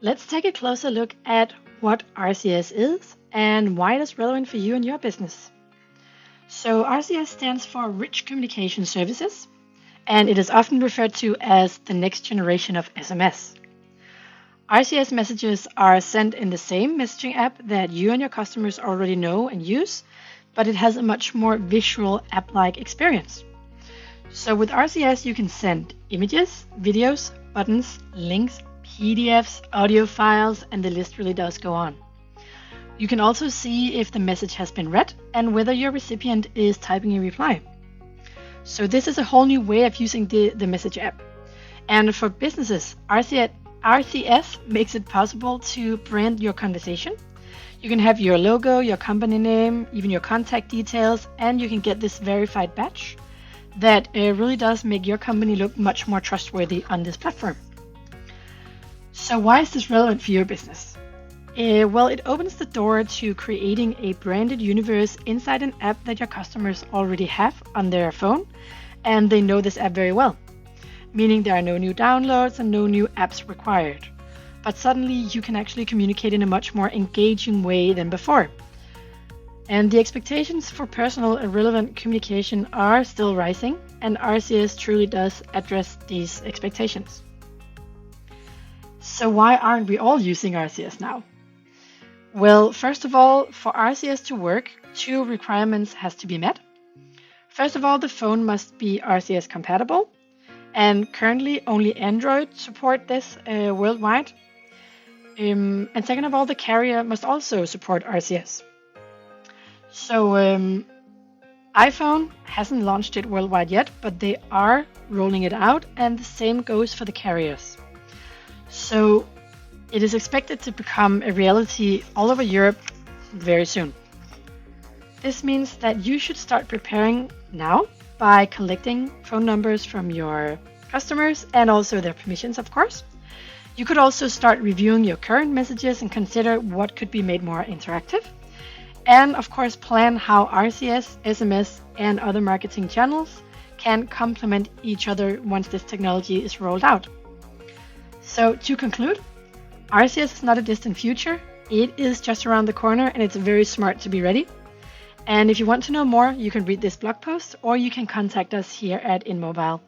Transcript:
Let's take a closer look at what RCS is and why it is relevant for you and your business. So RCS stands for Rich Communication Services, and it is often referred to as the next generation of SMS. RCS messages are sent in the same messaging app that you and your customers already know and use, but it has a much more visual app-like experience. So with RCS, you can send images, videos, buttons, links, PDFs, audio files, and the list really does go on. You can also see if the message has been read and whether your recipient is typing a reply. So this is a whole new way of using the message app. And for businesses, RCS makes it possible to brand your conversation. You can have your logo, your company name, even your contact details, and you can get this verified badge that really does make your company look much more trustworthy on this platform. So why is this relevant for your business? Well, it opens the door to creating a branded universe inside an app that your customers already have on their phone, and they know this app very well, meaning there are no new downloads and no new apps required. But suddenly you can actually communicate in a much more engaging way than before. And the expectations for personal and relevant communication are still rising, and RCS truly does address these expectations. So why aren't we all using RCS now? Well, first of all, for RCS to work, two requirements has to be met. First of all, the phone must be RCS compatible, and currently only Android support this worldwide. And second of all, the carrier must also support RCS. So iPhone hasn't launched it worldwide yet, but they are rolling it out, and the same goes for the carriers. So it is expected to become a reality all over Europe very soon. This means that you should start preparing now by collecting phone numbers from your customers and also their permissions, of course. You could also start reviewing your current messages and consider what could be made more interactive. And of course, plan how RCS, SMS, and other marketing channels can complement each other once this technology is rolled out. So to conclude, RCS is not a distant future. It is just around the corner, and it's very smart to be ready. And if you want to know more, you can read this blog post or you can contact us here at inMobile.